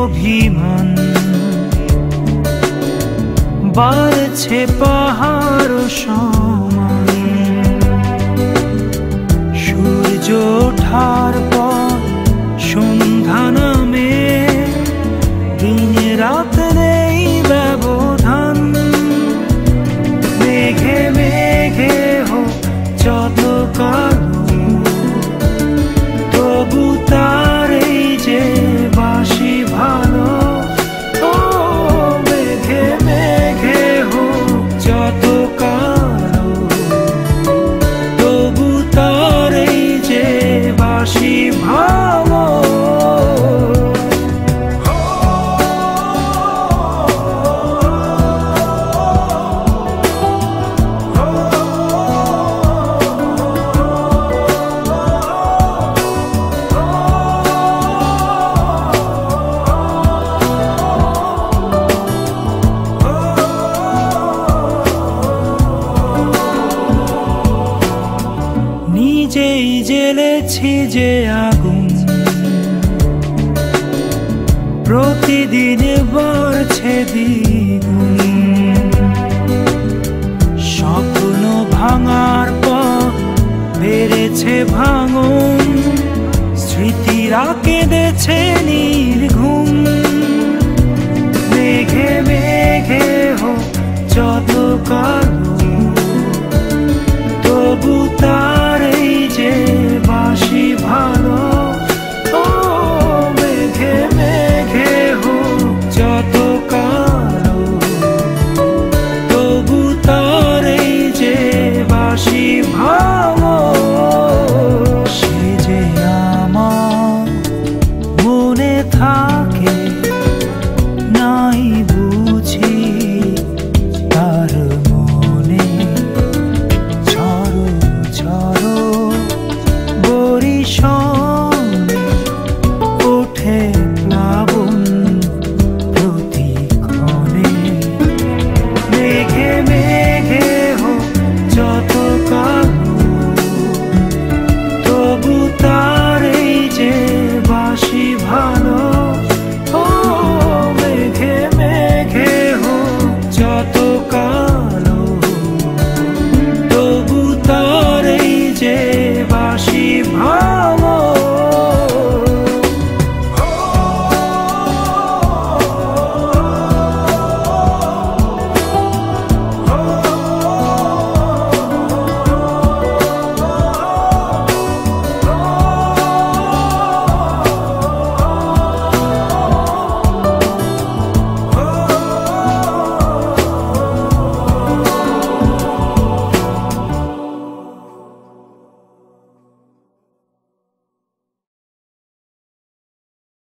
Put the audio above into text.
অভিমান, বাড়ছে পাহাড় সমান। সূর্য ওঠার পর সন্ধ্যা নামে, দিনে রাত নেই ব্যবধান। মেঘে মেঘে হোক যত কালো, তবু তার এই যে বাসি ভালো। ও মেঘে মেঘে হোক যত কালো, তবু তার এই যে বাসি ভালো। নিজেই জ্বেলেছি যে আগুন, প্রতিদিন বাড়ছে দ্বিগুণ। স্বপ্ন ভাঙার পর বেড়েছে ভাঙন, স্মৃতিরা কেঁদেছে নির্ঘুম।